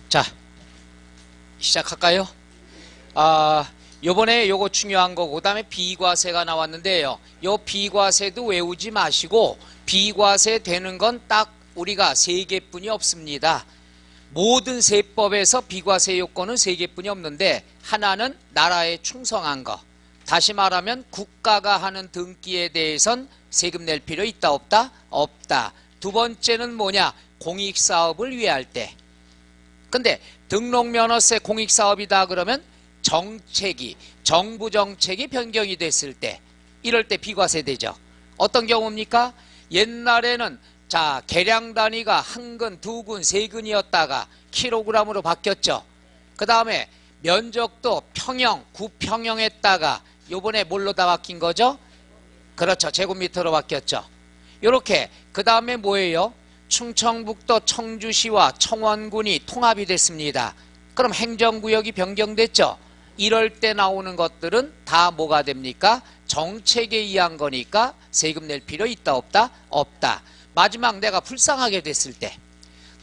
자, 시작할까요? 요번에 요거 중요한 거고, 그 다음에 비과세가 나왔는데요. 요 비과세도 외우지 마시고, 비과세 되는 건 딱 우리가 세 개뿐이 없습니다. 모든 세법에서 비과세 요건은 세 개뿐이 없는데, 하나는 나라에 충성한 거. 다시 말하면 국가가 하는 등기에 대해선 세금 낼 필요 있다 없다? 없다. 두 번째는 뭐냐? 공익사업을 위할 때. 근데 등록면허세 공익사업이다 그러면 정책이, 정부 정책이 변경이 됐을 때, 이럴 때 비과세 되죠. 어떤 경우입니까? 옛날에는 자, 계량 단위가 한 근, 두 근, 세 근이었다가 킬로그램으로 바뀌었죠. 그 다음에 면적도 평형, 구평형했다가 요번에 뭘로 다 바뀐 거죠? 그렇죠. 제곱미터로 바뀌었죠. 요렇게. 그 다음에 뭐예요? 충청북도 청주시와 청원군이 통합이 됐습니다. 그럼 행정구역이 변경됐죠. 이럴 때 나오는 것들은 다 뭐가 됩니까? 정책에 의한 거니까 세금 낼 필요 있다 없다? 없다. 마지막 내가 불쌍하게 됐을 때,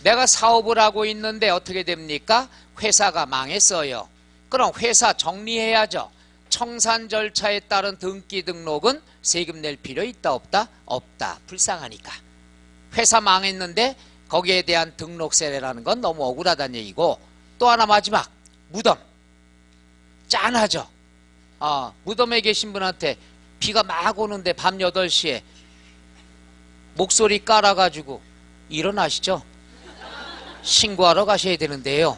내가 사업을 하고 있는데 어떻게 됩니까? 회사가 망했어요. 그럼 회사 정리해야죠. 청산 절차에 따른 등기 등록은 세금 낼 필요 있다 없다? 없다. 불쌍하니까. 회사 망했는데 거기에 대한 등록세라는 건 너무 억울하다는 얘기고, 또 하나 마지막, 무덤. 짠하죠. 무덤에 계신 분한테 비가 막 오는데 밤 8시에 목소리 깔아가지고 일어나시죠. 신고하러 가셔야 되는데요.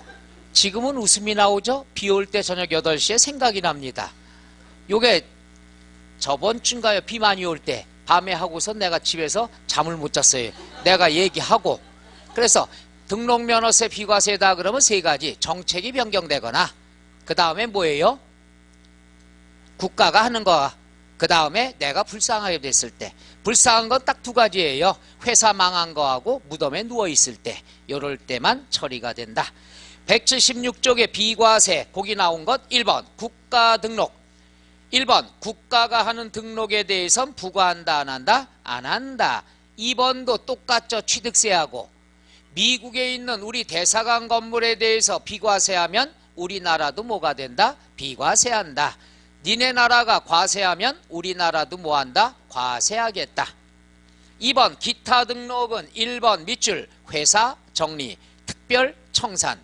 지금은 웃음이 나오죠. 비 올 때 저녁 8시에 생각이 납니다. 요게 저번 주인가요? 비 많이 올 때 밤에 하고서 내가 집에서 잠을 못 잤어요. 내가 얘기하고. 그래서 등록면허세 비과세다 그러면 세 가지. 정책이 변경되거나, 그 다음에 뭐예요? 국가가 하는 거. 그 다음에 내가 불쌍하게 됐을 때. 불쌍한 건 딱 두 가지예요. 회사 망한 거하고 무덤에 누워있을 때. 요럴 때만 처리가 된다. 176쪽에 비과세, 거기 나온 것 1번 국가 등록. 1번 국가가 하는 등록에 대해선 부과한다 안 한다? 안 한다. 2번도 똑같죠. 취득세하고. 미국에 있는 우리 대사관 건물에 대해서 비과세하면 우리나라도 뭐가 된다? 비과세한다. 니네 나라가 과세하면 우리나라도 뭐한다? 과세하겠다. 2번 기타 등록은 1번 밑줄 회사 정리, 특별 청산.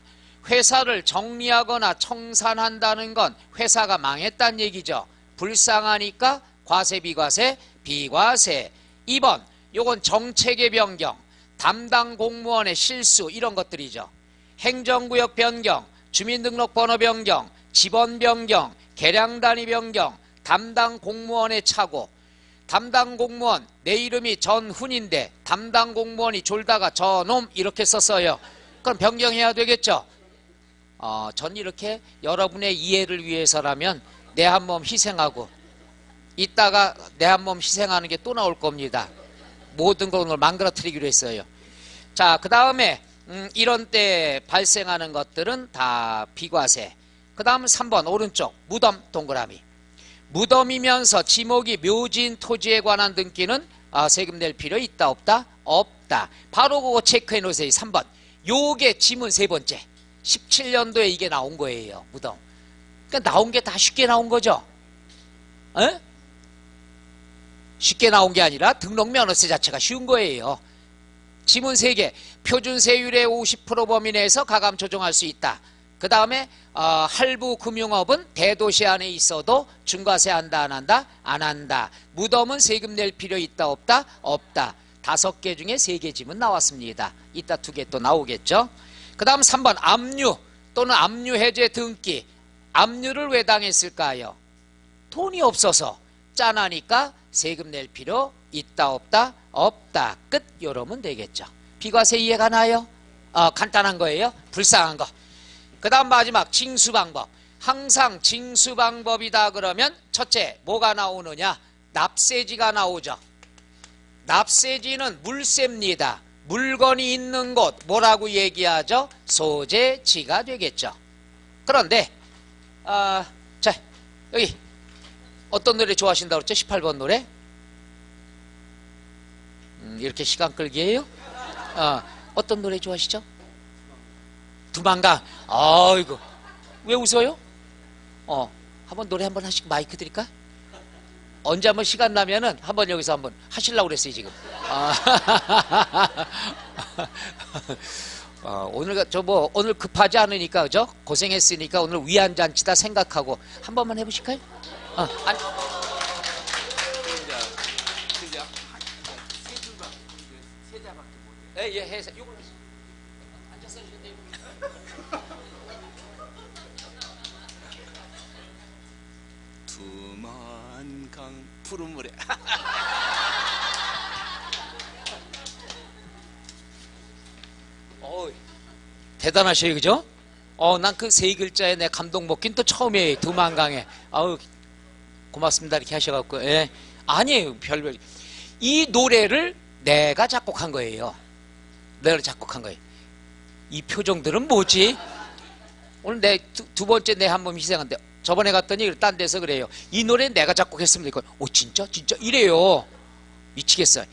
회사를 정리하거나 청산한다는 건 회사가 망했다는 얘기죠. 불쌍하니까 과세 비과세 비과세. 2번 요건 정책의 변경, 담당 공무원의 실수, 이런 것들이죠. 행정구역 변경, 주민등록번호 변경, 지번 변경, 계량 단위 변경, 담당 공무원의 착오. 담당 공무원, 내 이름이 전훈인데 담당 공무원이 졸다가 저놈 이렇게 썼어요. 그럼 변경해야 되겠죠. 전 이렇게 여러분의 이해를 위해서라면 내 한 몸 희생하고, 이따가 내 한 몸 희생하는 게 또 나올 겁니다. 모든 걸 오늘 망가뜨리기로 했어요. 자, 그 다음에 이런 때 발생하는 것들은 다 비과세. 그 다음 3번 오른쪽 무덤 동그라미. 무덤이면서 지목이 묘지인 토지에 관한 등기는 세금 낼 필요 있다 없다? 없다. 바로 그거 체크해 놓으세요. 3번. 요게 지문 세 번째. 17년도에 이게 나온 거예요. 무덤. 그러니까 나온 게 다 쉽게 나온 거죠. 에? 쉽게 나온 게 아니라 등록면허세 자체가 쉬운 거예요. 지문 3개. 표준세율의 50% 범위 내에서 가감 조정할 수 있다. 그 다음에 할부 금융업은 대도시 안에 있어도 중과세 한다 안 한다? 안 한다. 무덤은 세금 낼 필요 있다 없다? 없다. 5개 중에 3개 지문 나왔습니다. 이따 2개 또 나오겠죠. 그 다음 3번 압류 또는 압류 해제 등기. 압류를 왜 당했을까요? 돈이 없어서. 짠하니까 세금 낼 필요 있다 없다? 없다. 끝. 요러면 되겠죠. 비과세 이해가 나요? 간단한 거예요. 불쌍한 거. 그 다음 마지막 징수방법. 항상 징수방법이다 그러면 첫째 뭐가 나오느냐? 납세지가 나오죠. 납세지는 물세입니다. 물건이 있는 곳 뭐라고 얘기하죠? 소재지가 되겠죠. 그런데 자, 여기 어떤 노래 좋아하신다고 그랬죠? 18번 노래? 이렇게 시간 끌기예요? 어떤 노래 좋아하시죠? 두만강. 아이고. 왜 웃어요? 한번 노래 한번 하시고 마이크 드릴까? 언제 한번 시간 나면은 한번 여기서 한번 하시려고 그랬어요, 지금. 오늘 오늘 급하지 않으니까, 그죠? 고생했으니까 오늘 위안잔치다 생각하고 한 번만 해보실까요? 아니. 예, 해서 요걸 앉아서 해주시면 돼요. 두만강 푸른 물에 대단하셔요, 그죠? 난 그 세 글자에 내 감동 먹긴 또 처음이에요. 두만강에. 고맙습니다. 이렇게 하셔갖고. 예. 아니에요. 별별. 이 노래를 내가 작곡한 거예요. 내가 작곡한 거예요. 이 표정들은 뭐지? 오늘 두 번째 내 한 번 희생한데, 저번에 갔더니 딴 데서 그래요. 이 노래 내가 작곡했습니다. 진짜? 이래요. 미치겠어요.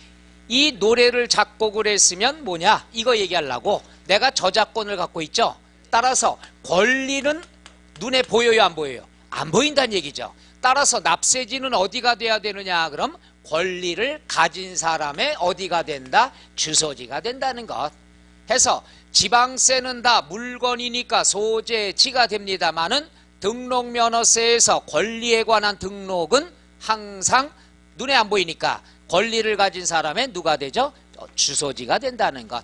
이 노래를 작곡을 했으면 뭐냐? 이거 얘기하려고. 내가 저작권을 갖고 있죠. 따라서 권리는 눈에 보여요, 안 보여요? 안 보인다는 얘기죠. 따라서 납세지는 어디가 돼야 되느냐? 그럼 권리를 가진 사람의 어디가 된다? 주소지가 된다는 것. 해서 지방세는 다 물건이니까 소재지가 됩니다만은 등록면허세에서 권리에 관한 등록은 항상 눈에 안 보이니까 권리를 가진 사람의 누가 되죠? 주소지가 된다는 것.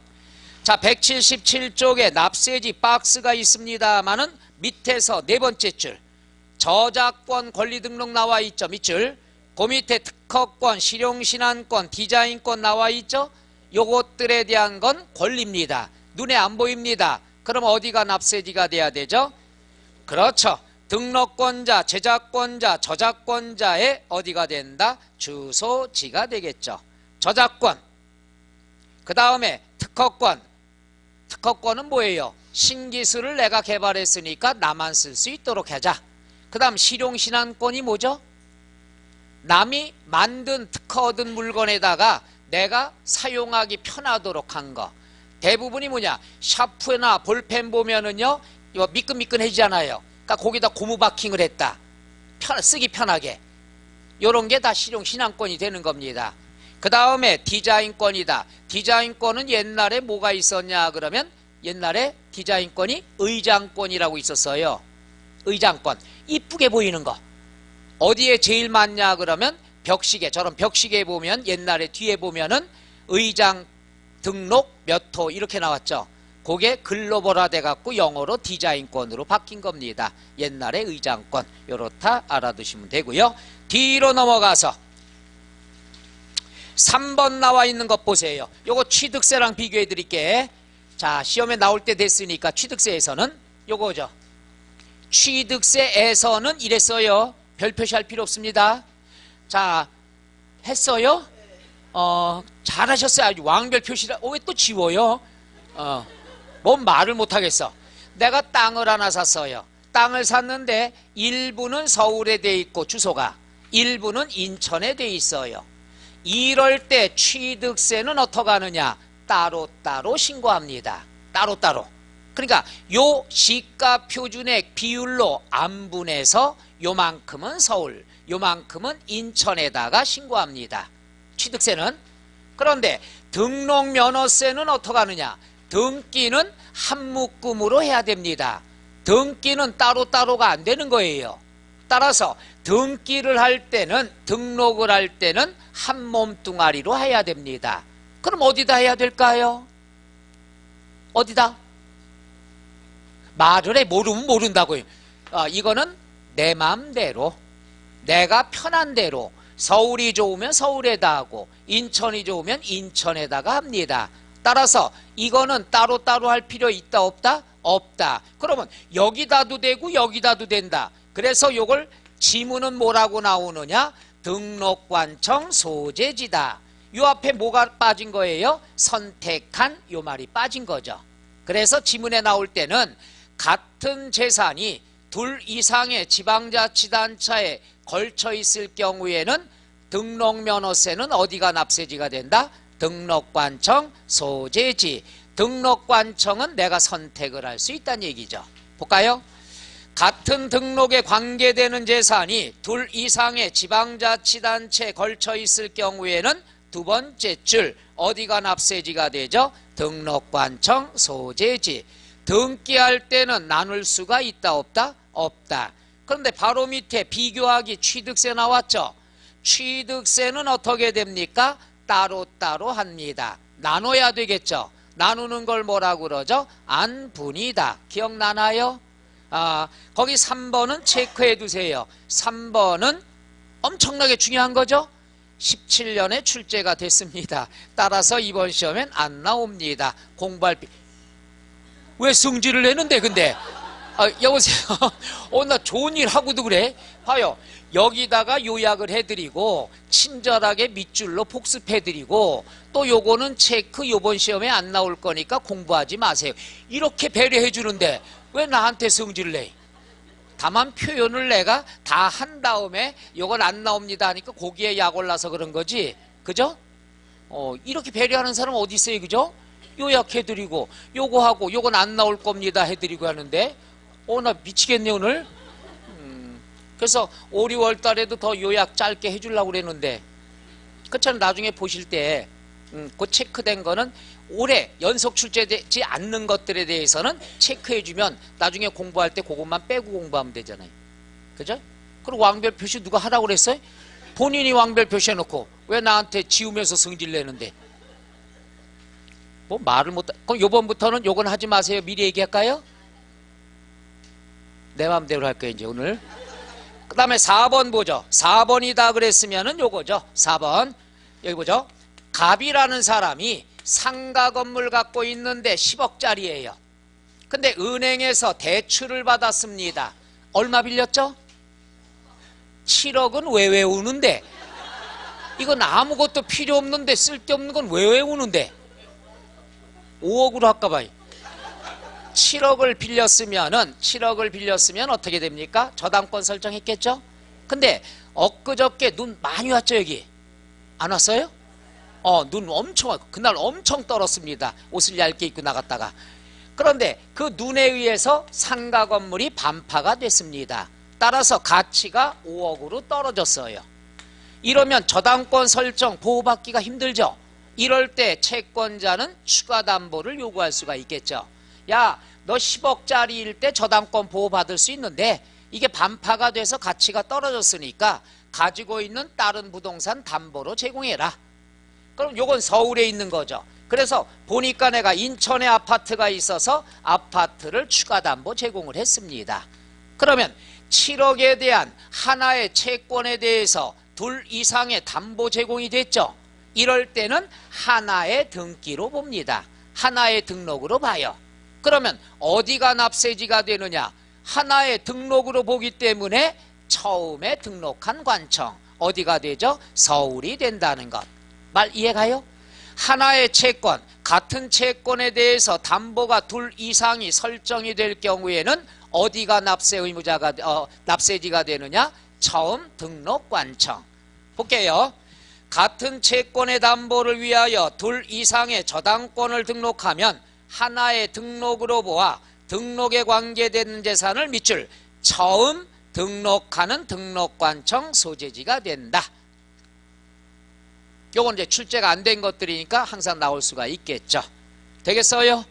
자, 177쪽에 납세지 박스가 있습니다만은 밑에서 네 번째 줄 저작권 권리 등록 나와 있죠. 밑줄. 그 밑에 특허권, 실용신안권, 디자인권 나와 있죠. 요것들에 대한 건 권리입니다. 눈에 안 보입니다. 그럼 어디가 납세지가 돼야 되죠? 그렇죠. 등록권자, 제작권자, 저작권자의 어디가 된다? 주소지가 되겠죠. 저작권. 그 다음에 특허권. 특허권은 뭐예요? 신기술을 내가 개발했으니까 나만 쓸 수 있도록 하자. 그 다음 실용신안권이 뭐죠? 남이 만든 특허 얻은 물건에다가 내가 사용하기 편하도록 한 거. 대부분이 뭐냐? 샤프나 볼펜 보면은요, 이거 미끈미끈해지잖아요. 그러니까 거기다 고무 바킹을 했다. 쓰기 편하게. 요런 게 다 실용신안권이 되는 겁니다. 그 다음에 디자인권이다. 디자인권은 옛날에 뭐가 있었냐 그러면 옛날에 디자인권이 의장권이라고 있었어요. 의장권. 이쁘게 보이는 거. 어디에 제일 많냐 그러면 벽시계. 저런 벽시계 보면 옛날에 뒤에 보면은 의장 등록 몇 호 이렇게 나왔죠. 그게 글로벌화 돼갖고 영어로 디자인권으로 바뀐 겁니다. 옛날에 의장권. 요렇다 알아두시면 되고요. 뒤로 넘어가서 3번 나와 있는 것 보세요. 요거 취득세랑 비교해 드릴게. 자, 시험에 나올 때 됐으니까 취득세에서는 요거죠. 취득세에서는 이랬어요. 별 표시할 필요 없습니다. 자, 했어요? 잘하셨어요. 아주 왕별 표시라. 왜 또 지워요? 뭔 말을 못하겠어. 내가 땅을 하나 샀어요. 땅을 샀는데 일부는 서울에 돼 있고 주소가, 일부는 인천에 돼 있어요. 이럴 때 취득세는 어떻게 하느냐? 따로따로 신고합니다. 따로따로. 그러니까 요 시가 표준액 비율로 안분해서 요만큼은 서울, 요만큼은 인천에다가 신고합니다. 취득세는. 그런데 등록면허세는 어떻게 하느냐? 등기는 한 묶음으로 해야 됩니다. 등기는 따로따로가 안 되는 거예요. 따라서 등기를 할 때는, 등록을 할 때는 한 몸뚱아리로 해야 됩니다. 그럼 어디다 해야 될까요? 어디다? 말을 해. 모르면 모른다고요. 이거는 내 맘대로, 내가 편한 대로, 서울이 좋으면 서울에다 하고 인천이 좋으면 인천에다가 합니다. 따라서 이거는 따로따로 할 필요 있다 없다? 없다. 그러면 여기다도 되고 여기다도 된다. 그래서 요걸 지문은 뭐라고 나오느냐? 등록관청 소재지다. 요 앞에 뭐가 빠진 거예요? 선택한 요 말이 빠진 거죠. 그래서 지문에 나올 때는 같은 재산이 둘 이상의 지방자치단체에 걸쳐 있을 경우에는 등록면허세는 어디가 납세지가 된다? 등록관청 소재지. 등록관청은 내가 선택을 할 수 있다는 얘기죠. 볼까요? 같은 등록에 관계되는 재산이 둘 이상의 지방자치단체에 걸쳐 있을 경우에는 두 번째 줄 어디가 납세지가 되죠? 등록관청 소재지. 등기할 때는 나눌 수가 있다 없다? 없다. 그런데 바로 밑에 비교하기 취득세 나왔죠? 취득세는 어떻게 됩니까? 따로따로 합니다. 나눠야 되겠죠? 나누는 걸 뭐라고 그러죠? 안분이다. 기억나나요? 거기 3번은 체크해 두세요. 3번은 엄청나게 중요한 거죠? 17년에 출제가 됐습니다. 따라서 이번 시험엔 안 나옵니다. 공부할 왜 승질을 내는데 근데 여보세요. 나 좋은 일 하고도 그래. 봐요. 여기다가 요약을 해드리고 친절하게 밑줄로 복습해드리고 또 요거는 체크 요번 시험에 안 나올 거니까 공부하지 마세요. 이렇게 배려해 주는데 왜 나한테 성질을 내? 다만 표현을 내가 다 한 다음에 요건 안 나옵니다 하니까 거기에 약 올라서 그런 거지. 그죠? 이렇게 배려하는 사람 어디 있어요? 그죠? 요약해드리고 요거 하고 요건 안 나올 겁니다 해드리고 하는데 나 미치겠네 오늘. 그래서 5, 6월 달에도 더 요약 짧게 해주려고 그랬는데 그처럼 나중에 보실 때 그 체크된 거는 올해 연속 출제되지 않는 것들에 대해서는 체크해주면 나중에 공부할 때 그것만 빼고 공부하면 되잖아요. 그죠? 그리고 왕별 표시 누가 하라고 그랬어요? 본인이 왕별 표시해놓고 왜 나한테 지우면서 성질 내는데 뭐 말을 못. 그럼 요번부터는 요건 하지 마세요. 미리 얘기할까요? 내 맘대로 할 거예요 이제 오늘. 그 다음에 4번 보죠. 4번이다 그랬으면은 요거죠. 4번 여기 보죠. 갑이라는 사람이 상가 건물 갖고 있는데 10억짜리예요. 근데 은행에서 대출을 받았습니다. 얼마 빌렸죠? 7억은 왜 외우는데? 이건 아무것도 필요 없는데 쓸데없는 건 왜 외우는데? 5억으로 할까 봐요. 7억을 빌렸으면 어떻게 됩니까? 저당권 설정했겠죠? 근데 엊그저께 눈 많이 왔죠 여기? 안 왔어요? 눈 엄청 왔고 그날 엄청 떨었습니다. 옷을 얇게 입고 나갔다가. 그런데 그 눈에 의해서 상가 건물이 반파가 됐습니다. 따라서 가치가 5억으로 떨어졌어요. 이러면 저당권 설정 보호받기가 힘들죠? 이럴 때 채권자는 추가 담보를 요구할 수가 있겠죠. 야, 너 10억짜리일 때 저당권 보호받을 수 있는데 이게 반파가 돼서 가치가 떨어졌으니까 가지고 있는 다른 부동산 담보로 제공해라. 그럼 요건 서울에 있는 거죠. 그래서 보니까 내가 인천에 아파트가 있어서 아파트를 추가 담보 제공을 했습니다. 그러면 7억에 대한 하나의 채권에 대해서 둘 이상의 담보 제공이 됐죠. 이럴 때는 하나의 등기로 봅니다. 하나의 등록으로 봐요. 그러면 어디가 납세지가 되느냐? 하나의 등록으로 보기 때문에 처음에 등록한 관청 어디가 되죠? 서울이 된다는 것. 말 이해가요? 하나의 채권, 같은 채권에 대해서 담보가 둘 이상이 설정이 될 경우에는 어디가 납세 의무자가 납세지가 되느냐? 처음 등록관청. 볼게요. 같은 채권의 담보를 위하여 둘 이상의 저당권을 등록하면 하나의 등록으로 보아 등록에 관계되는 재산을 밑줄 처음 등록하는 등록관청 소재지가 된다. 요건 이제 출제가 안 된 것들이니까 항상 나올 수가 있겠죠. 되겠어요?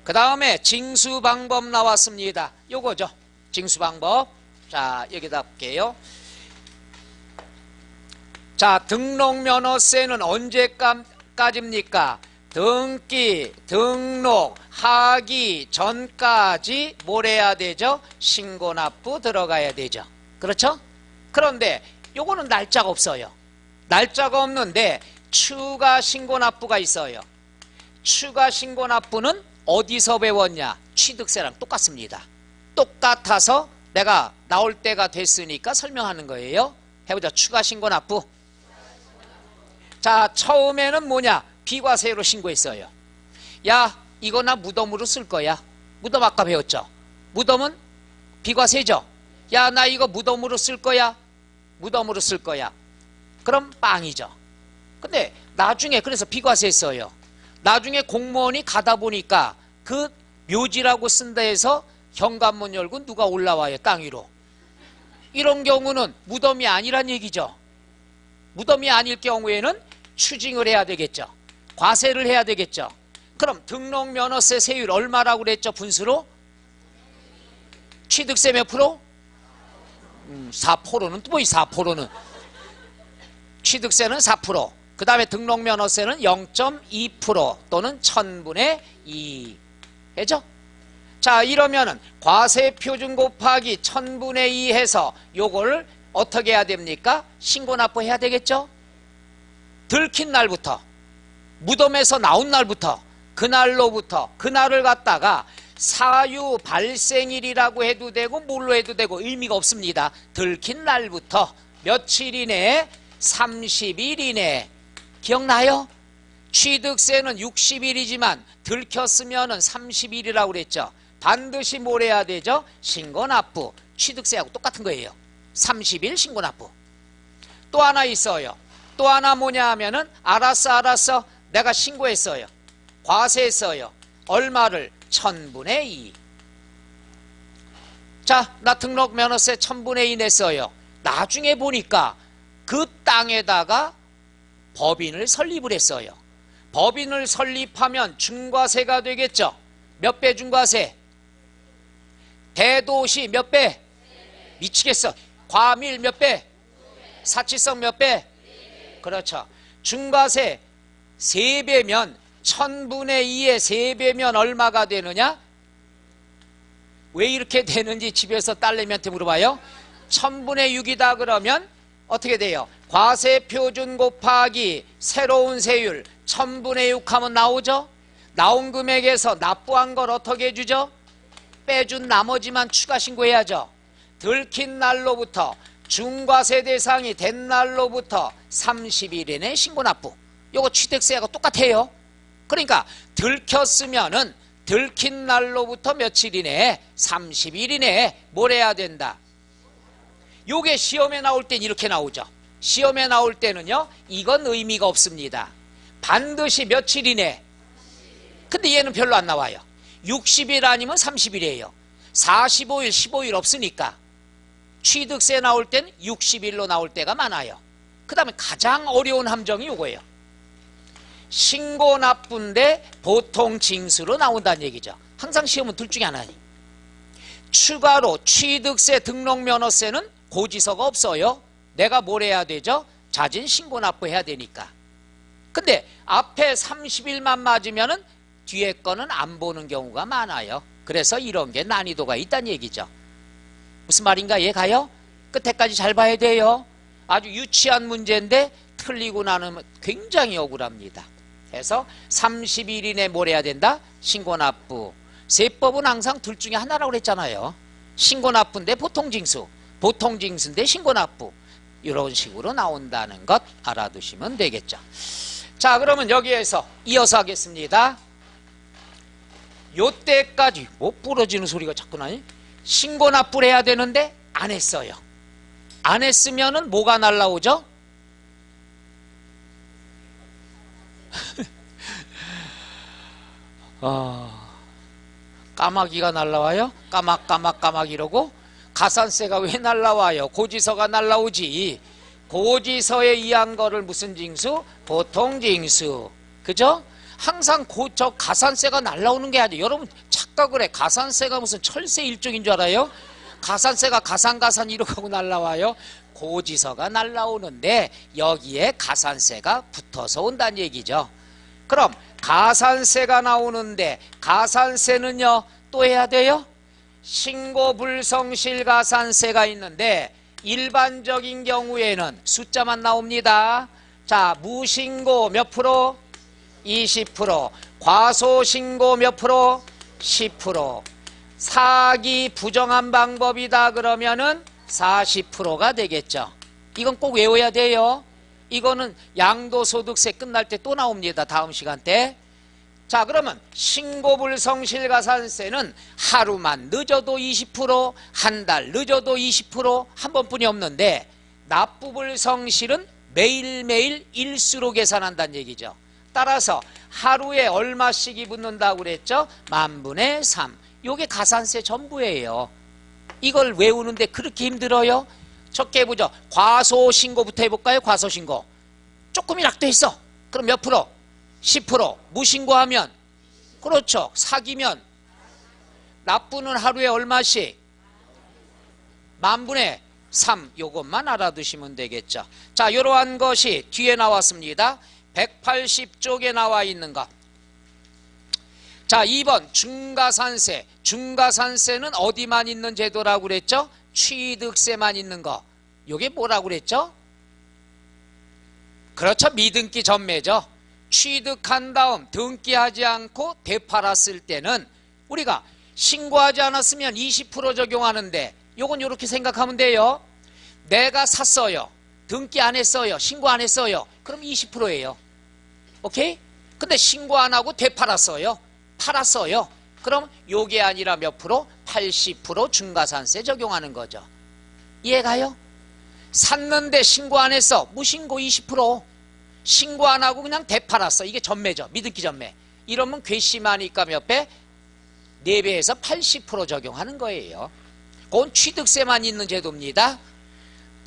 그 다음에 징수 방법 나왔습니다. 요거죠. 징수 방법. 자, 여기다 볼게요. 자, 등록면허세는 언제까지입니까? 등기, 등록하기 전까지 뭘 해야 되죠? 신고납부 들어가야 되죠. 그렇죠? 그런데 요거는 날짜가 없어요. 날짜가 없는데 추가 신고납부가 있어요. 추가 신고납부는 어디서 배웠냐? 취득세랑 똑같습니다. 똑같아서 내가 나올 때가 됐으니까 설명하는 거예요. 해보자. 추가 신고납부. 자, 처음에는 뭐냐? 비과세로 신고했어요. 야, 이거 나 무덤으로 쓸 거야. 무덤 아까 배웠죠? 무덤은 비과세죠? 야, 나 이거 무덤으로 쓸 거야. 무덤으로 쓸 거야. 그럼 빵이죠. 근데 나중에 그래서 비과세 했어요. 나중에 공무원이 가다 보니까 그 묘지라고 쓴다 해서 현관문 열고 누가 올라와요, 땅 위로. 이런 경우는 무덤이 아니란 얘기죠. 무덤이 아닐 경우에는 추징을 해야 되겠죠. 과세를 해야 되겠죠. 그럼 등록면허세 세율 얼마라고 그랬죠, 분수로? 취득세 몇 프로? 4%는 또 뭐이 4%는? 취득세는 4%. 그 다음에 등록면허세는 0.2% 또는 1000분의 2. 해죠? 자, 이러면은 과세표준 곱하기 1000분의 2 해서 요걸 어떻게 해야 됩니까? 신고납부해야 되겠죠? 들킨 날부터, 무덤에서 나온 날부터, 그날로부터, 그날을 갖다가 사유 발생일이라고 해도 되고 뭘로 해도 되고 의미가 없습니다. 들킨 날부터 며칠 이내에 30일 이내에. 기억나요? 취득세는 60일이지만 들켰으면 30일이라고 그랬죠. 반드시 뭘 해야 되죠? 신고납부. 취득세하고 똑같은 거예요. 30일 신고납부. 또 하나 있어요. 또 하나 뭐냐 하면은 알았어 내가 신고했어요. 과세했어요. 얼마를? 1000분의 2. 자, 나 등록면허세 1000분의 2 냈어요. 나중에 보니까 그 땅에다가 법인을 설립을 했어요. 법인을 설립하면 중과세가 되겠죠. 몇 배 중과세? 대도시 몇 배? 미치겠어. 과밀 몇 배? 사치성 몇 배? 그렇죠. 중과세 3배면 1000분의 2의 3배면 얼마가 되느냐? 왜 이렇게 되는지 집에서 딸내미한테 물어봐요. 1000분의 6이다 그러면 어떻게 돼요? 과세표준 곱하기 새로운 세율 1000분의 6 하면 나오죠? 나온 금액에서 납부한 걸 어떻게 해주죠? 빼준 나머지만 추가 신고해야죠. 들킨 날로부터 중과세 대상이 된 날로부터 30일 이내 신고납부. 요거 취득세하고 똑같아요. 그러니까 들켰으면은 들킨 날로부터 며칠 이내에 30일 이내에 뭘 해야 된다. 요게 시험에 나올 땐 이렇게 나오죠. 시험에 나올 때는요, 이건 의미가 없습니다. 반드시 며칠 이내. 근데 얘는 별로 안 나와요. 60일 아니면 30일이에요. 45일, 15일 없으니까. 취득세 나올 땐 60일로 나올 때가 많아요. 그 다음에 가장 어려운 함정이 요거예요. 신고납부인데 보통 징수로 나온다는 얘기죠. 항상 시험은 둘 중에 하나니. 추가로 취득세 등록면허세는 고지서가 없어요. 내가 뭘 해야 되죠? 자진 신고납부해야 되니까. 근데 앞에 30일만 맞으면은 뒤에 거는 안 보는 경우가 많아요. 그래서 이런 게 난이도가 있다는 얘기죠. 무슨 말인가 이해가요? 끝에까지 잘 봐야 돼요. 아주 유치한 문제인데 틀리고 나면 굉장히 억울합니다. 그래서 30일 이내 뭘 해야 된다? 신고납부. 세법은 항상 둘 중에 하나라고 그랬잖아요. 신고납부인데 보통징수, 보통징수인데 신고납부. 이런 식으로 나온다는 것 알아두시면 되겠죠. 자, 그러면 여기에서 이어서 하겠습니다. 요때까지 못 부러지는 소리가 자꾸 나니? 신고납부를 해야 되는데 안 했어요. 안 했으면은 뭐가 날라오죠? 까마귀가 날라와요? 까막 이러고. 가산세가 왜 날라와요? 고지서가 날라오지. 고지서에 의한 거를 무슨 징수? 보통징수. 그죠? 항상 저 가산세가 날라오는 게 아니에요. 여러분 착각을 해. 가산세가 무슨 철새 일종인 줄 알아요? 가산세가 가산 이렇게 하고 날라와요. 고지서가 날라오는데 여기에 가산세가 붙어서 온다는 얘기죠. 그럼 가산세가 나오는데 가산세는요 또 해야 돼요? 신고불성실 가산세가 있는데 일반적인 경우에는 숫자만 나옵니다. 자, 무신고 몇 프로? 20%. 과소신고 몇 프로? 10%. 사기 부정한 방법이다 그러면은 40%가 되겠죠. 이건 꼭 외워야 돼요. 이거는 양도소득세 끝날 때 또 나옵니다. 다음 시간 때. 자, 그러면 신고불성실가산세는 하루만 늦어도 20%, 한 달 늦어도 20%, 한 번뿐이 없는데 납부불성실은 매일매일 일수로 계산한다는 얘기죠. 따라서 하루에 얼마씩이 붙는다고 그랬죠? 10,000분의 3. 요게 가산세 전부예요. 이걸 외우는데 그렇게 힘들어요? 적게 해보죠. 과소신고부터 해볼까요? 과소신고. 조금이라도 했어. 그럼 몇 프로? 10%. 무신고하면? 그렇죠. 사기면? 납부는 하루에 얼마씩? 10,000분의 3. 요것만 알아두시면 되겠죠. 자, 이러한 것이 뒤에 나왔습니다. 180쪽에 나와 있는 것. 자, 2번 중과산세. 중과산세는 어디만 있는 제도라고 그랬죠? 취득세만 있는 거. 요게 뭐라고 그랬죠? 그렇죠. 미등기 전매죠. 취득한 다음 등기하지 않고 되팔았을 때는 우리가 신고하지 않았으면 20% 적용하는데 요건 이렇게 생각하면 돼요. 내가 샀어요. 등기 안 했어요. 신고 안 했어요. 그럼 20%예요. 오케이? 근데 신고 안 하고 되팔았어요. 팔았어요. 그럼 요게 아니라 몇 프로? 80% 중과산세 적용하는 거죠. 이해가요? 샀는데 신고 안 했어. 무신고 20%. 신고 안 하고 그냥 되팔았어. 이게 전매죠. 미등기 전매. 이러면 괘씸하니까 몇 배? 4배에서 80% 적용하는 거예요. 그건 취득세만 있는 제도입니다.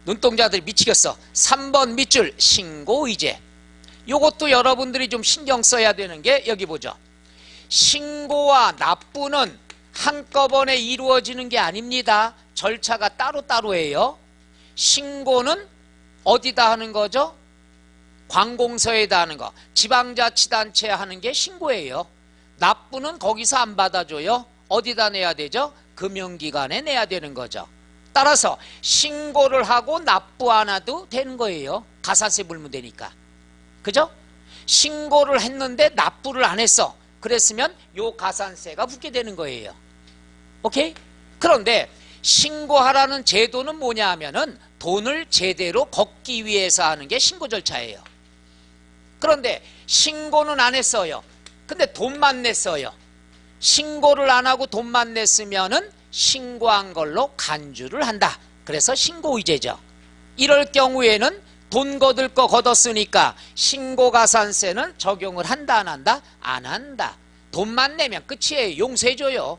눈동자들이 미치겠어. 3번 밑줄 신고의제. 요것도 여러분들이 좀 신경 써야 되는 게 여기 보죠. 신고와 납부는 한꺼번에 이루어지는 게 아닙니다. 절차가 따로따로예요. 신고는 어디다 하는 거죠? 관공서에다 하는 거. 지방자치단체에 하는 게 신고예요. 납부는 거기서 안 받아줘요. 어디다 내야 되죠? 금융기관에 내야 되는 거죠. 따라서 신고를 하고 납부 안 해도 되는 거예요. 가산세 물면 되니까. 그죠? 신고를 했는데 납부를 안 했어. 그랬으면 요 가산세가 붙게 되는 거예요. 오케이? 그런데 신고하라는 제도는 뭐냐 하면은 돈을 제대로 걷기 위해서 하는 게 신고 절차예요. 그런데 신고는 안 했어요. 근데 돈만 냈어요. 신고를 안 하고 돈만 냈으면은 신고한 걸로 간주를 한다. 그래서 신고의제죠. 이럴 경우에는 돈 거둘 거 걷었으니까 신고가산세는 적용을 한다 안 한다? 안 한다. 돈만 내면 끝이에요. 용서해줘요.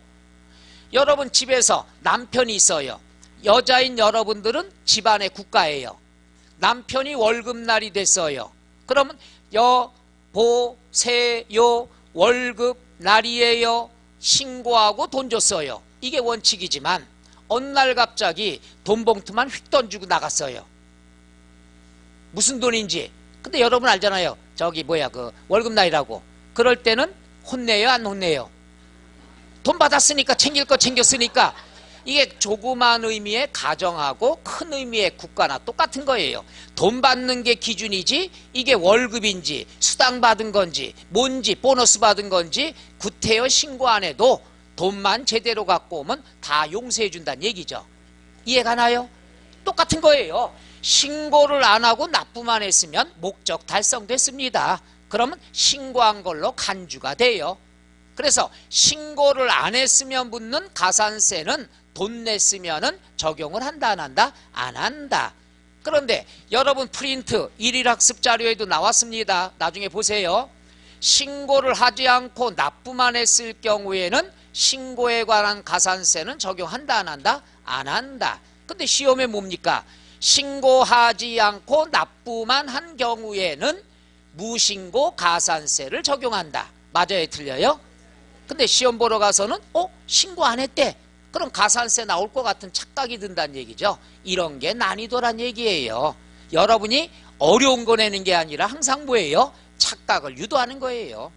여러분 집에서 남편이 있어요. 여자인 여러분들은 집안의 국가예요. 남편이 월급날이 됐어요. 그러면 여보세요 월급 날이에요. 신고하고 돈 줬어요. 이게 원칙이지만 어느 날 갑자기 돈 봉투만 휙 던지고 나갔어요. 무슨 돈인지. 근데 여러분 알잖아요. 저기 뭐야 그 월급날이라고. 그럴 때는 혼내요 안 혼내요? 돈 받았으니까 챙길 거 챙겼으니까. 이게 조그만 의미의 가정하고 큰 의미의 국가나 똑같은 거예요. 돈 받는 게 기준이지 이게 월급인지 수당 받은 건지 뭔지 보너스 받은 건지 구태여 신고 안 해도 돈만 제대로 갖고 오면 다 용서해 준다는 얘기죠. 이해가나요? 똑같은 거예요. 신고를 안 하고 납부만 했으면 목적 달성됐습니다. 그러면 신고한 걸로 간주가 돼요. 그래서 신고를 안 했으면 붙는 가산세는 돈 냈으면은 적용을 한다 안 한다? 안 한다. 그런데 여러분 프린트 일일학습 자료에도 나왔습니다. 나중에 보세요. 신고를 하지 않고 납부만 했을 경우에는 신고에 관한 가산세는 적용한다 안 한다? 안 한다. 근데 시험에 뭡니까? 신고하지 않고 납부만 한 경우에는 무신고 가산세를 적용한다. 맞아요? 틀려요? 근데 시험 보러 가서는 신고 안 했대. 그럼 가산세 나올 것 같은 착각이 든다는 얘기죠. 이런 게 난이도란 얘기예요. 여러분이 어려운 거 내는 게 아니라 항상 뭐예요? 착각을 유도하는 거예요.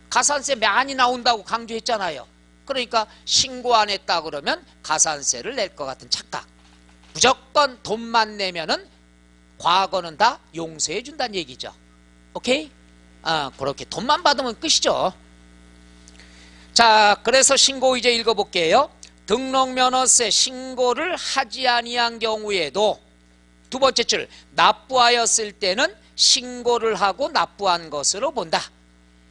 가산세 많이 나온다고 강조했잖아요. 그러니까 신고 안 했다 그러면 가산세를 낼 것 같은 착각. 무조건 돈만 내면은 과거는 다 용서해 준다는 얘기죠. 오케이? 그렇게 돈만 받으면 끝이죠. 자, 그래서 신고 이제 읽어볼게요. 등록면허세 신고를 하지 아니한 경우에도 두 번째 줄 납부하였을 때는 신고를 하고 납부한 것으로 본다.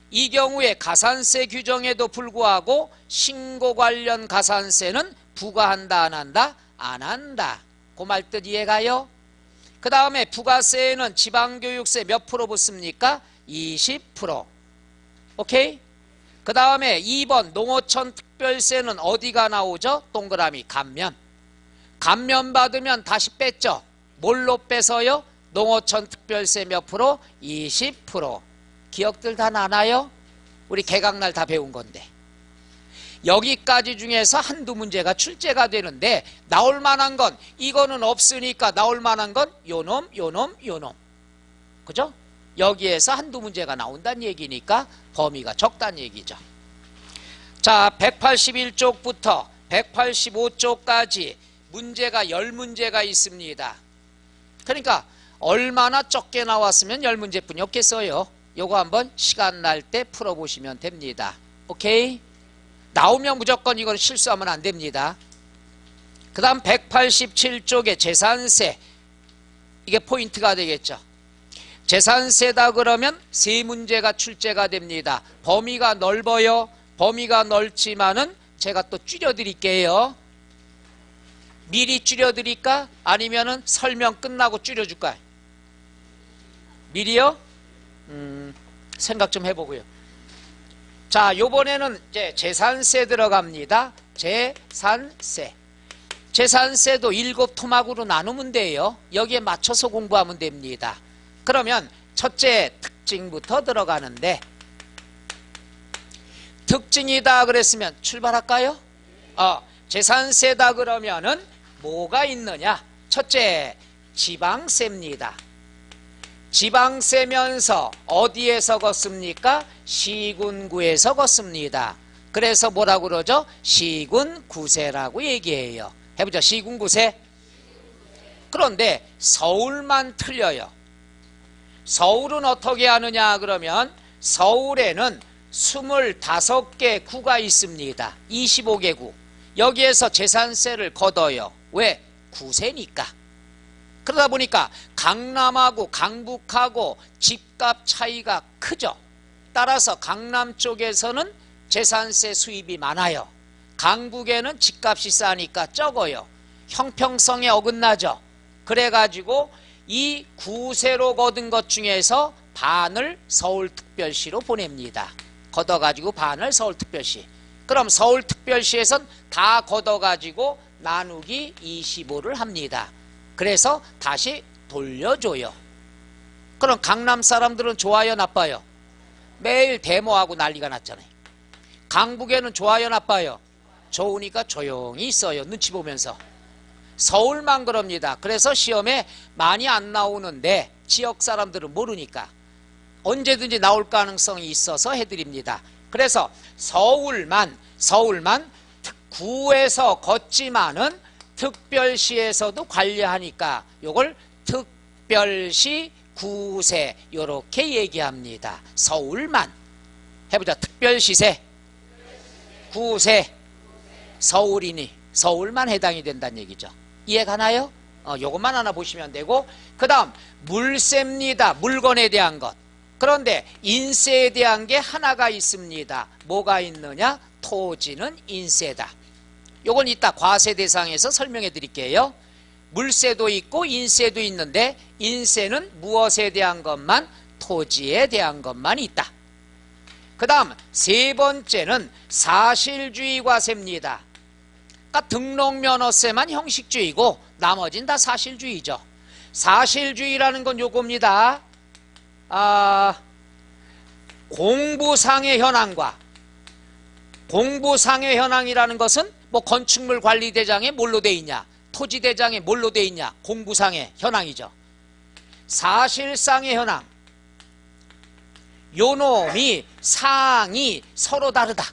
이 경우에 가산세 규정에도 불구하고 신고 관련 가산세는 부과한다 안 한다? 안 한다. 그 말 뜻 이해가요? 그 다음에 부가세에는 지방교육세 몇 프로 붙습니까? 20%. 오케이? 그 다음에 2번 농어촌 특별세는 어디가 나오죠? 동그라미 감면. 감면 받으면 다시 뺐죠. 뭘로 빼서요? 농어촌 특별세 몇 프로? 20%. 기억들 다 나나요? 우리 개강날 다 배운 건데. 여기까지 중에서 한두 문제가 출제가 되는데 나올 만한 건 이거는 없으니까 나올 만한 건 요놈 요놈 요놈. 그죠? 여기에서 한두 문제가 나온다는 얘기니까 범위가 적다는 얘기죠. 자, 181쪽부터 185쪽까지 문제가 10문제가 있습니다. 그러니까 얼마나 적게 나왔으면 10문제뿐이 없겠어요. 요거 한번 시간 날 때 풀어보시면 됩니다. 오케이? 나오면 무조건 이건 실수하면 안 됩니다. 그 다음 187쪽에 재산세. 이게 포인트가 되겠죠. 재산세다 그러면 세 문제가 출제가 됩니다. 범위가 넓어요. 범위가 넓지만은 제가 또 줄여드릴게요. 미리 줄여드릴까? 아니면은 설명 끝나고 줄여줄까요? 미리요? 생각 좀 해보고요. 자, 요번에는 이제 재산세 들어갑니다. 재산세. 재산세도 7토막으로 나누면 돼요. 여기에 맞춰서 공부하면 됩니다. 그러면 첫째 특징부터 들어가는데, 특징이다 그랬으면 출발할까요? 재산세다 그러면은 뭐가 있느냐? 첫째, 지방세입니다. 지방세면서 어디에서 걷습니까? 시군구에서 걷습니다. 그래서 뭐라고 그러죠? 시군구세라고 얘기해요. 해보죠. 시군구세. 그런데 서울만 틀려요. 서울은 어떻게 하느냐 그러면 서울에는 25개 구가 있습니다. 25개 구. 여기에서 재산세를 걷어요. 왜? 구세니까. 그러다 보니까 강남하고 강북하고 집값 차이가 크죠. 따라서 강남 쪽에서는 재산세 수입이 많아요. 강북에는 집값이 싸니까 적어요. 형평성에 어긋나죠. 그래가지고 이 구세로 거둔 것 중에서 반을 서울특별시로 보냅니다. 걷어가지고 반을 서울특별시. 그럼 서울특별시에선 다 걷어가지고 나누기 25를 합니다. 그래서 다시 돌려줘요. 그럼 강남 사람들은 좋아요, 나빠요? 매일 데모하고 난리가 났잖아요. 강북에는 좋아요, 나빠요? 좋으니까 조용히 있어요. 눈치 보면서. 서울만 그럽니다. 그래서 시험에 많이 안 나오는데 지역 사람들은 모르니까 언제든지 나올 가능성이 있어서 해드립니다. 그래서 서울만 구에서 걷지만은 특별시에서도 관리하니까 요걸 특별시 구세 요렇게 얘기합니다. 서울만. 해보자. 특별시세 구세 서울이니 서울만 해당이 된다는 얘기죠. 이해가나요? 요것만 하나 보시면 되고, 그 다음 물세입니다. 물건에 대한 것. 그런데 인세에 대한 게 하나가 있습니다. 뭐가 있느냐? 토지는 인세다. 요건 이따 과세 대상에서 설명해 드릴게요. 물세도 있고 인세도 있는데 인세는 무엇에 대한 것만? 토지에 대한 것만 있다. 그 다음 세 번째는 사실주의 과세입니다. 그러니까 등록면허세만 형식주의고 나머지는 다 사실주의죠. 사실주의라는 건 요겁니다. 공부상의 현황과 공부상의 현황이라는 것은 뭐 건축물 관리대장에 뭘로 돼 있냐, 토지대장에 뭘로 돼 있냐, 공부상의 현황이죠. 사실상의 현황, 요놈이 상이 서로 다르다.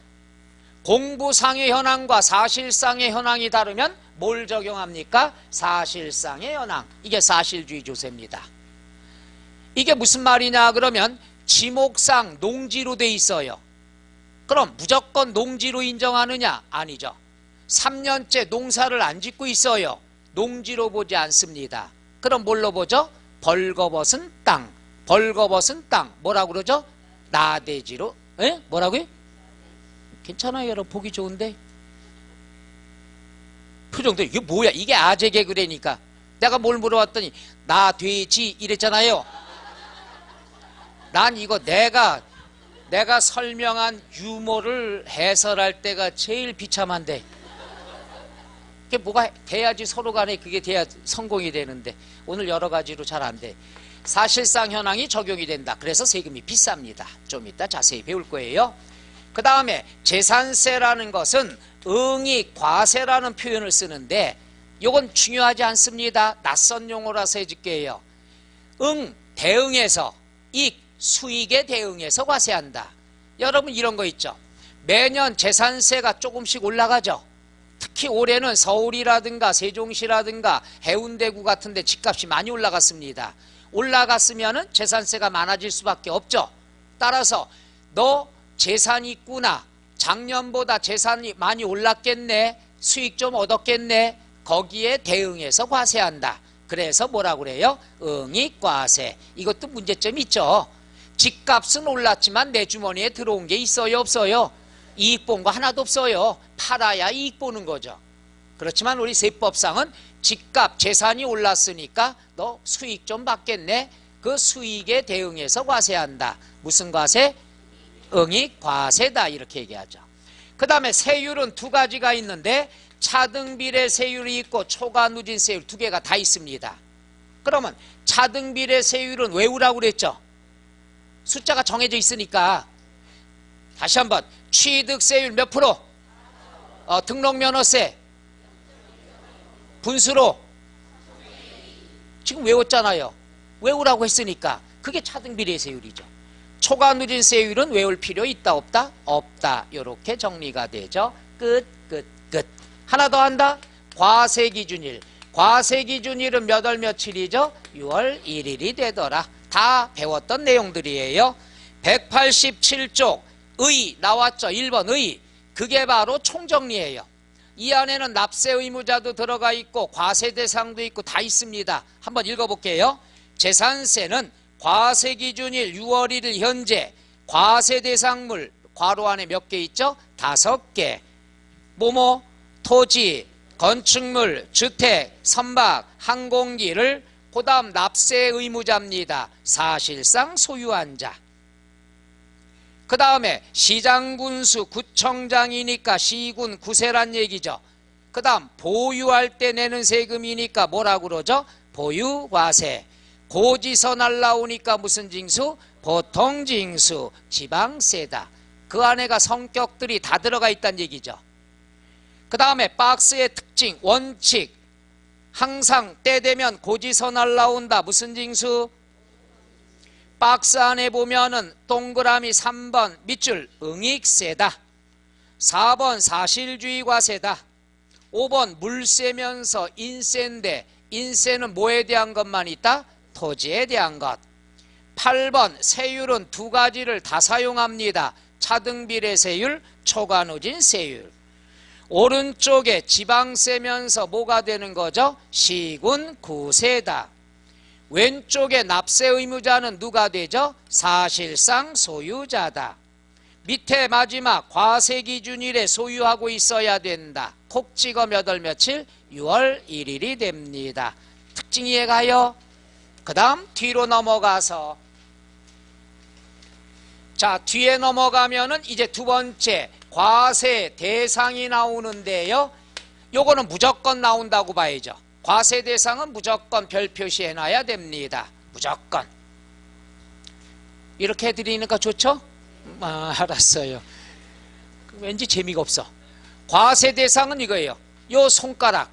공부상의 현황과 사실상의 현황이 다르면 뭘 적용합니까? 사실상의 현황. 이게 사실주의 조세입니다. 이게 무슨 말이냐 그러면 지목상 농지로 돼 있어요. 그럼 무조건 농지로 인정하느냐? 아니죠. 3년째 농사를 안 짓고 있어요. 농지로 보지 않습니다. 그럼 뭘로 보죠? 벌거벗은 땅. 벌거벗은 땅. 뭐라고 그러죠? 나대지로. 에? 뭐라고요? 괜찮아요, 여러분. 보기 좋은데. 표정들 이게 뭐야? 이게 아재 개그래니까. 내가 뭘 물어봤더니 나 돼지 이랬잖아요. 난 이거 내가 설명한 유머를 해설할 때가 제일 비참한데, 그게 뭐가 돼야지, 서로 간에 그게 돼야 성공이 되는데 오늘 여러 가지로 잘 안 돼. 사실상 현황이 적용이 된다. 그래서 세금이 비쌉니다. 좀 이따 자세히 배울 거예요. 그 다음에 재산세라는 것은 응익 과세라는 표현을 쓰는데 이건 중요하지 않습니다. 낯선 용어라서 해줄게요. 대응해서, 수익에 대응해서 과세한다. 여러분 이런 거 있죠. 매년 재산세가 조금씩 올라가죠. 특히 올해는 서울이라든가 세종시라든가 해운대구 같은 데 집값이 많이 올라갔습니다. 올라갔으면 재산세가 많아질 수밖에 없죠. 따라서 너 재산이 있구나, 작년보다 재산이 많이 올랐겠네, 수익 좀 얻었겠네, 거기에 대응해서 과세한다. 그래서 뭐라고 그래요? 응익과세. 이것도 문제점이 있죠. 집값은 올랐지만 내 주머니에 들어온 게 있어요, 없어요? 이익 본 거 하나도 없어요. 팔아야 이익 보는 거죠. 그렇지만 우리 세법상은 집값, 재산이 올랐으니까 너 수익 좀 받겠네, 그 수익에 대응해서 과세한다. 무슨 과세? 응익과세다, 이렇게 얘기하죠. 그 다음에 세율은 두 가지가 있는데 차등비례 세율이 있고 초과누진 세율, 두 개가 다 있습니다. 그러면 차등비례 세율은 외우라고 그랬죠. 숫자가 정해져 있으니까. 다시 한번, 취득세율 몇 프로? 등록면허세 분수로 지금 외웠잖아요. 외우라고 했으니까 그게 차등비례 세율이죠. 초과누진세율은 외울 필요 있다, 없다? 없다. 이렇게 정리가 되죠. 끝. 하나 더 한다. 과세기준일. 과세기준일은 몇 월 며칠이죠? 6월 1일이 되더라. 다 배웠던 내용들이에요. 187쪽 의 나왔죠. 1번 의. 그게 바로 총정리예요. 이 안에는 납세 의무자도 들어가 있고 과세 대상도 있고 다 있습니다. 한번 읽어볼게요. 재산세는 과세기준일 6월 1일 현재 과세 대상물 괄호 안에 몇 개 있죠? 5개. 뭐뭐 토지, 건축물, 주택, 선박, 항공기를 그 다음 납세 의무자입니다. 사실상 소유한 자. 그 다음에 시장군수 구청장이니까 시군 구세란 얘기죠. 그 다음 보유할 때 내는 세금이니까 뭐라고 그러죠? 보유과세. 고지서 날라오니까 무슨 징수? 보통징수, 지방세다. 그 안에가 성격들이 다 들어가 있다는 얘기죠. 그 다음에 박스의 특징, 원칙. 항상 때 되면 고지서 날라온다. 무슨 징수? 박스 안에 보면은 동그라미 3번 밑줄 응익세다. 4번 사실주의 과세다. 5번 물세면서 인세인데 인세는 뭐에 대한 것만 있다? 토지에 대한 것. 8번 세율은 두 가지를 다 사용합니다. 차등비례세율, 초과누진세율. 오른쪽에 지방세면서 뭐가 되는 거죠? 시군구세다. 왼쪽에 납세 의무자는 누가 되죠? 사실상 소유자다. 밑에 마지막 과세기준일에 소유하고 있어야 된다. 콕 찍어 몇 월 며칠? 6월 1일이 됩니다. 특징 이해가요? 그 다음 뒤로 넘어가서, 자 뒤에 넘어가면은 이제 두 번째 과세 대상이 나오는데요. 요거는 무조건 나온다고 봐야죠. 과세 대상은 무조건 별 표시해놔야 됩니다. 무조건. 이렇게 해드리니까 좋죠? 알았어요. 왠지 재미가 없어. 과세 대상은 이거예요. 요 손가락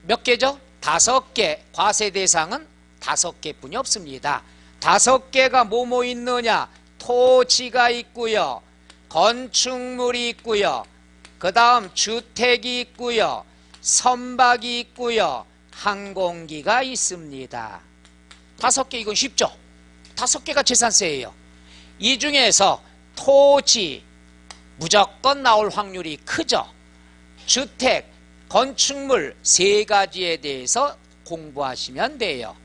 몇 개죠? 5개. 과세 대상은 5개 뿐이 없습니다. 5개가 뭐뭐 있느냐? 토지가 있고요, 건축물이 있고요, 그 다음 주택이 있고요, 선박이 있고요, 항공기가 있습니다. 5개. 이건 쉽죠? 5개가 재산세예요. 이 중에서 토지 무조건 나올 확률이 크죠. 주택, 건축물 3가지에 대해서 공부하시면 돼요.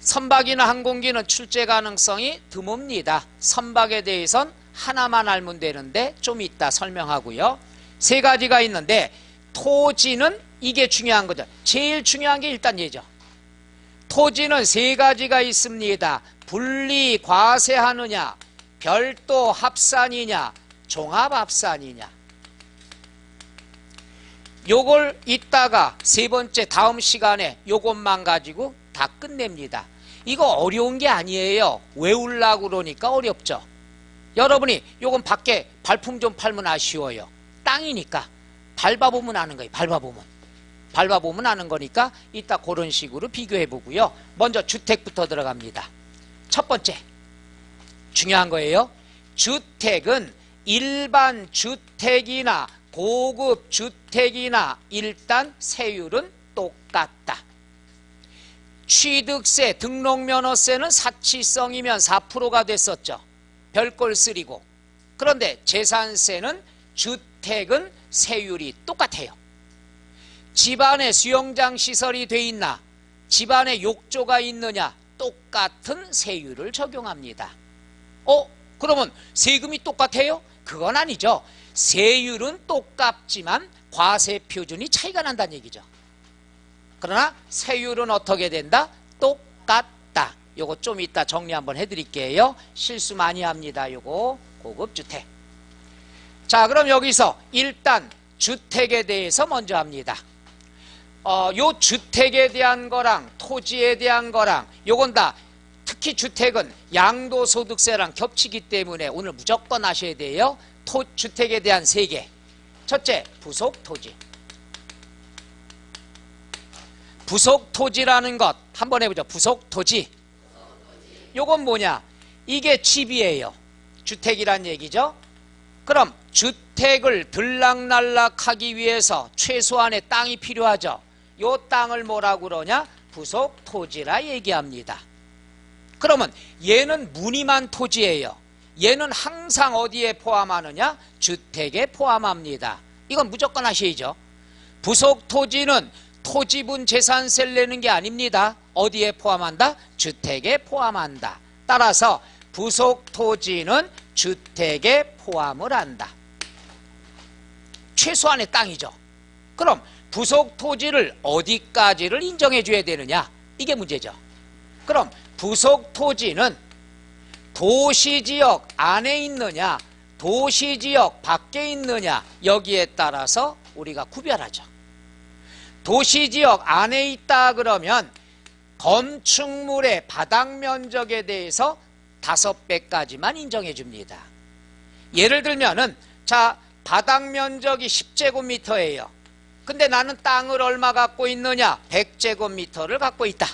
선박이나 항공기는 출제 가능성이 드뭅니다. 선박에 대해선 하나만 알면 되는데 좀 이따 설명하고요. 3가지가 있는데 토지는 이게 중요한 거죠. 제일 중요한 게 일단 얘죠. 토지는 세 가지가 있습니다. 분리 과세하느냐, 별도 합산이냐, 종합합산이냐. 요걸 이따가 세 번째 다음 시간에 요것만 가지고 다 끝냅니다. 이거 어려운 게 아니에요. 외우려고 그러니까 어렵죠. 여러분이 요건 밖에 발품 좀 팔면 아쉬워요. 땅이니까 밟아보면 아는 거예요. 밟아보면 아는 거니까 이따 그런 식으로 비교해 보고요. 먼저 주택부터 들어갑니다. 첫 번째 중요한 거예요. 주택은 일반 주택이나 고급 주택이나 일단 세율은 똑같다. 취득세, 등록면허세는 사치성이면 4%가 됐었죠. 별걸 쓰리고. 그런데 재산세는 주택은 세율이 똑같아요. 집안에 수영장 시설이 돼 있나, 집안에 욕조가 있느냐, 똑같은 세율을 적용합니다. 그러면 세금이 똑같아요? 그건 아니죠. 세율은 똑같지만 과세 표준이 차이가 난다는 얘기죠. 그러나 세율은 어떻게 된다? 똑같다. 요거 좀 이따 정리 한번 해드릴게요. 실수 많이 합니다. 요거 고급주택. 자, 그럼 여기서 일단 주택에 대해서 먼저 합니다. 요 주택에 대한 거랑 토지에 대한 거랑 요건 다 특히 주택은 양도소득세랑 겹치기 때문에 오늘 무조건 아셔야 돼요. 주택에 대한 세 개. 첫째, 부속토지. 부속토지라는 것 한번 해보죠. 부속토지. 요건 뭐냐? 이게 집이에요. 주택이란 얘기죠. 그럼 주택을 들락날락하기 위해서 최소한의 땅이 필요하죠. 요 땅을 뭐라고 그러냐? 부속토지라 얘기합니다. 그러면 얘는 무늬만 토지예요. 얘는 항상 어디에 포함하느냐? 주택에 포함합니다. 이건 무조건 하셔야죠. 부속토지는 토지분 재산세를 내는 게 아닙니다. 어디에 포함한다? 주택에 포함한다. 따라서 부속토지는 주택에 포함을 한다. 최소한의 땅이죠. 그럼 부속토지를 어디까지를 인정해 줘야 되느냐? 이게 문제죠. 그럼 부속토지는 도시지역 안에 있느냐, 도시지역 밖에 있느냐, 여기에 따라서 우리가 구별하죠. 도시지역 안에 있다 그러면 건축물의 바닥면적에 대해서 5배까지만 인정해 줍니다. 예를 들면은 자, 바닥면적이 10제곱미터예요. 근데 나는 땅을 얼마 갖고 있느냐? 100제곱미터를 갖고 있다.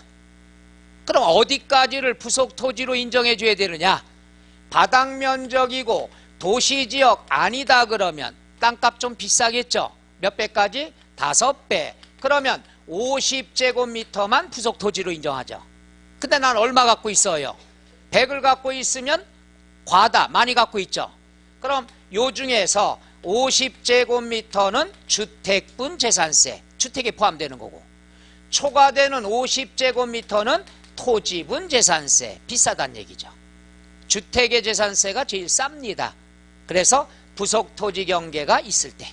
그럼 어디까지를 부속토지로 인정해 줘야 되느냐? 바닥면적이고 도시지역 아니다 그러면 땅값 좀 비싸겠죠? 몇 배까지? 5배. 그러면 50제곱미터만 부속토지로 인정하죠. 근데 난 얼마 갖고 있어요? 100을 갖고 있으면 과다, 많이 갖고 있죠. 그럼 요 중에서 50제곱미터는 주택분 재산세, 주택에 포함되는 거고, 초과되는 50제곱미터는 토지분 재산세, 비싸다는 얘기죠. 주택의 재산세가 제일 쌉니다. 그래서 부속토지 경계가 있을 때.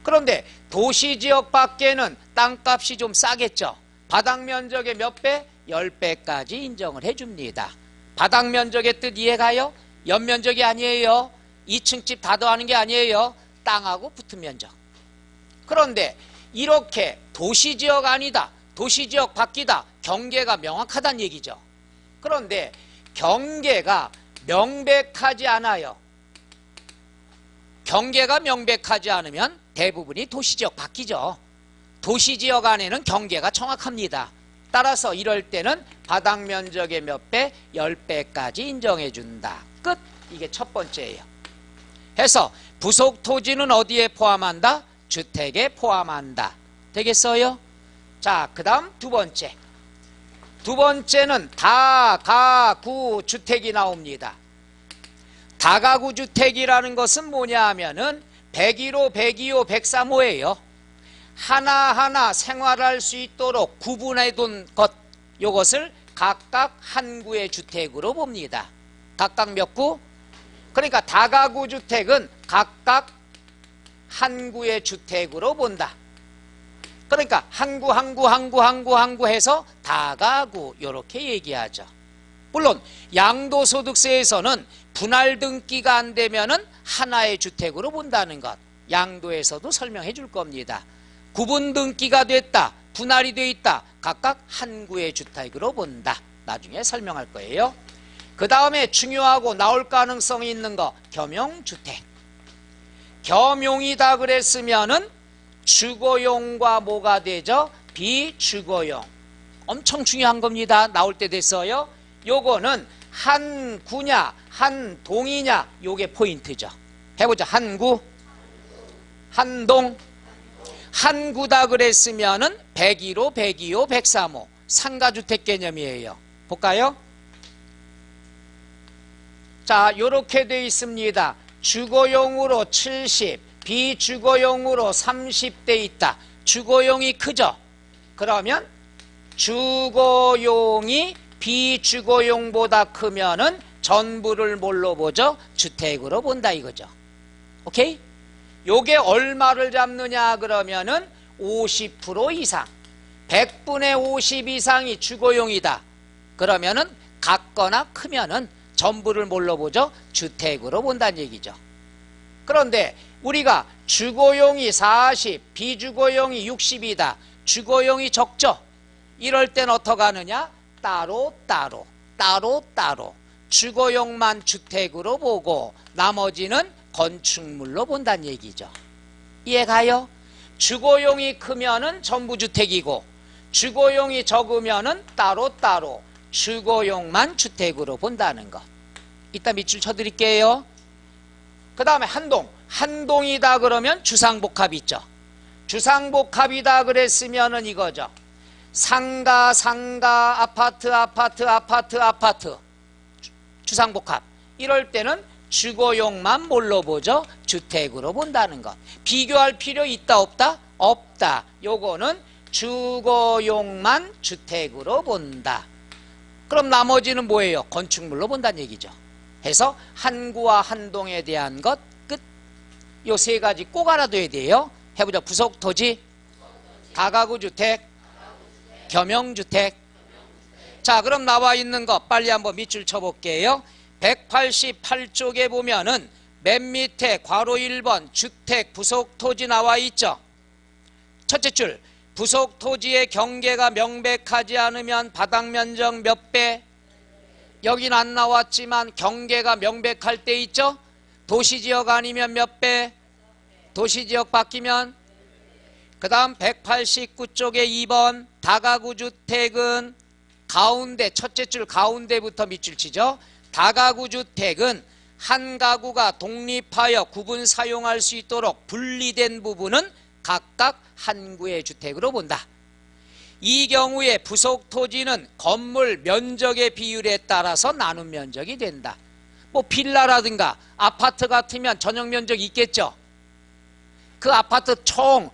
그런데 도시지역 밖에는 땅값이 좀 싸겠죠. 바닥면적의 몇 배? 10배까지 인정을 해줍니다. 바닥면적의 뜻 이해가요? 연면적이 아니에요. 2층 집 다 더하는 게 아니에요. 땅하고 붙은 면적. 그런데 이렇게 도시지역 아니다, 도시지역 밖이다, 경계가 명확하다는 얘기죠. 그런데 경계가 명백하지 않아요. 경계가 명백하지 않으면 대부분이 도시지역 밖이죠. 도시지역 안에는 경계가 정확합니다. 따라서 이럴 때는 바닥면적의 몇 배? 10배까지 인정해준다. 끝. 이게 첫 번째예요. 해서 부속토지는 어디에 포함한다? 주택에 포함한다. 되겠어요? 자, 그 다음 두 번째. 두 번째는 다가구 주택이 나옵니다. 다가구 주택이라는 것은 뭐냐 하면은 101호, 102호, 103호예요. 하나하나 생활할 수 있도록 구분해 둔 것, 요것을 각각 한 구의 주택으로 봅니다. 각각 몇 구? 그러니까 다가구 주택은 각각 한 구의 주택으로 본다. 그러니까 한 구 해서 다가구 이렇게 얘기하죠. 물론 양도소득세에서는 분할 등기가 안 되면은 하나의 주택으로 본다는 것 양도에서도 설명해 줄 겁니다. 구분 등기가 됐다, 분할이 돼 있다, 각각 한 구의 주택으로 본다. 나중에 설명할 거예요. 그 다음에 중요하고 나올 가능성이 있는 거 겸용주택. 겸용이다 그랬으면은 주거용과 뭐가 되죠? 비주거용. 엄청 중요한 겁니다. 나올 때 됐어요. 요거는 한 구냐 한 동이냐 요게 포인트죠. 해보자. 한 구, 한 동. 한 구다 그랬으면은 101호, 102호, 103호 상가주택 개념이에요. 볼까요? 자, 요렇게 돼 있습니다. 주거용으로 70, 비주거용으로 30대 있다. 주거용이 크죠? 그러면 주거용이 비주거용보다 크면은 전부를 뭘로 보죠? 주택으로 본다 이거죠. 오케이? 요게 얼마를 잡느냐 그러면은 50% 이상, 100분의 50 이상이 주거용이다. 그러면은 같거나 크면은 전부를 뭘로 보죠? 주택으로 본다는 얘기죠. 그런데 우리가 주거용이 40, 비주거용이 60이다. 주거용이 적죠? 이럴 땐 어떻게 하느냐? 따로 주거용만 주택으로 보고 나머지는 건축물로 본다는 얘기죠. 이해가요? 주거용이 크면은 전부 주택이고 주거용이 적으면은 따로 주거용만 주택으로 본다는 거. 이따 밑줄 쳐드릴게요. 그 다음에 한동. 한동이다 그러면 주상복합 있죠. 주상복합이다 그랬으면은 이거죠. 상가, 아파트. 주상복합. 이럴 때는 주거용만 뭘로 보죠? 주택으로 본다는 것. 비교할 필요 있다 없다? 없다. 요거는 주거용만 주택으로 본다. 그럼 나머지는 뭐예요? 건축물로 본다는 얘기죠. 해서 한구와 한동에 대한 것 끝. 요 세 가지 꼭 알아둬야 돼요. 해보자. 부속토지, 다가구주택, 겸용주택. 자, 그럼 나와 있는 거 빨리 한번 밑줄 쳐볼게요. 188쪽에 보면은 맨 밑에 괄호 1번 주택 부속토지 나와 있죠. 첫째 줄, 부속토지의 경계가 명백하지 않으면 바닥면적 몇 배? 여긴 안 나왔지만 경계가 명백할 때 있죠. 도시지역 아니면 몇 배? 도시지역 바뀌면. 그 다음 189쪽에 2번 다가구주택은 가운데 첫째 줄 가운데부터 밑줄 치죠. 다가구주택은 한 가구가 독립하여 구분 사용할 수 있도록 분리된 부분은 각각 한 구의 주택으로 본다. 이 경우에 부속토지는 건물 면적의 비율에 따라서 나눈 면적이 된다. 뭐 빌라라든가 아파트 같으면 전용 면적이 있겠죠. 그 아파트 총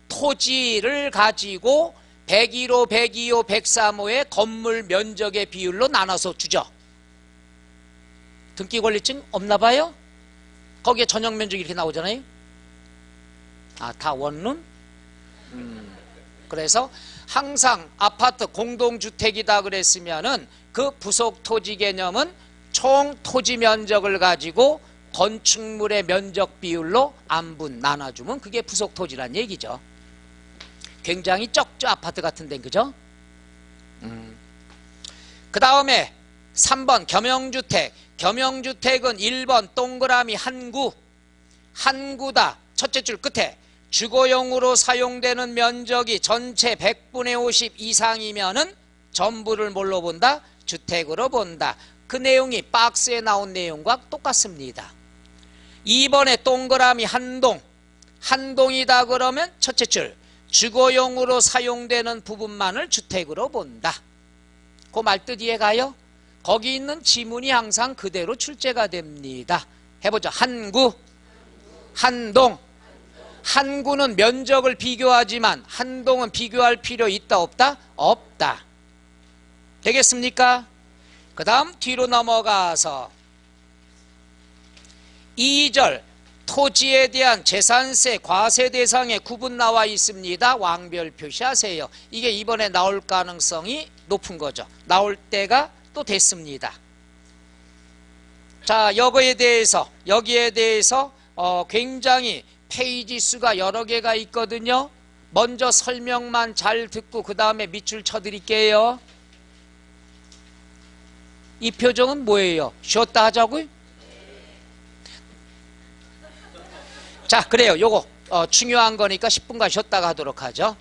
토지를 가지고 101호, 102호, 103호의 건물 면적의 비율로 나눠서 주죠. 등기권리증 없나 봐요? 거기에 전용 면적이 이렇게 나오잖아요. 아, 다 원룸? 그래서 항상 아파트 공동주택이다 그랬으면은 그 부속토지 개념은 총 토지 면적을 가지고 건축물의 면적 비율로 안분 나눠주면 그게 부속토지란 얘기죠. 굉장히 적죠. 아파트 같은 데는. 그죠? 그 다음에 3번 겸용주택. 겸용주택은 1번 동그라미 한구. 한구다. 첫째 줄 끝에 주거용으로 사용되는 면적이 전체 100분의 50 이상이면은 전부를 뭘로 본다? 주택으로 본다. 그 내용이 박스에 나온 내용과 똑같습니다. 2번에 동그라미 한동. 한동이다 그러면 첫째 줄 주거용으로 사용되는 부분만을 주택으로 본다. 그 말뜻 이해가요? 거기 있는 지문이 항상 그대로 출제가 됩니다. 해보죠. 한구, 한동. 한구는 면적을 비교하지만 한동은 비교할 필요 있다 없다? 없다. 되겠습니까? 그 다음 뒤로 넘어가서 2절 토지에 대한 재산세, 과세 대상에 구분 나와 있습니다. 왕별 표시하세요. 이게 이번에 나올 가능성이 높은 거죠. 나올 때가 또 됐습니다. 자, 여기에 대해서 굉장히 페이지 수가 여러 개가 있거든요. 먼저 설명만 잘 듣고 그 다음에 밑줄 쳐드릴게요. 이 표정은 뭐예요? 쉬었다 하자고요? 자, 그래요. 요거 중요한 거니까 10분간 쉬었다가 하도록 하죠.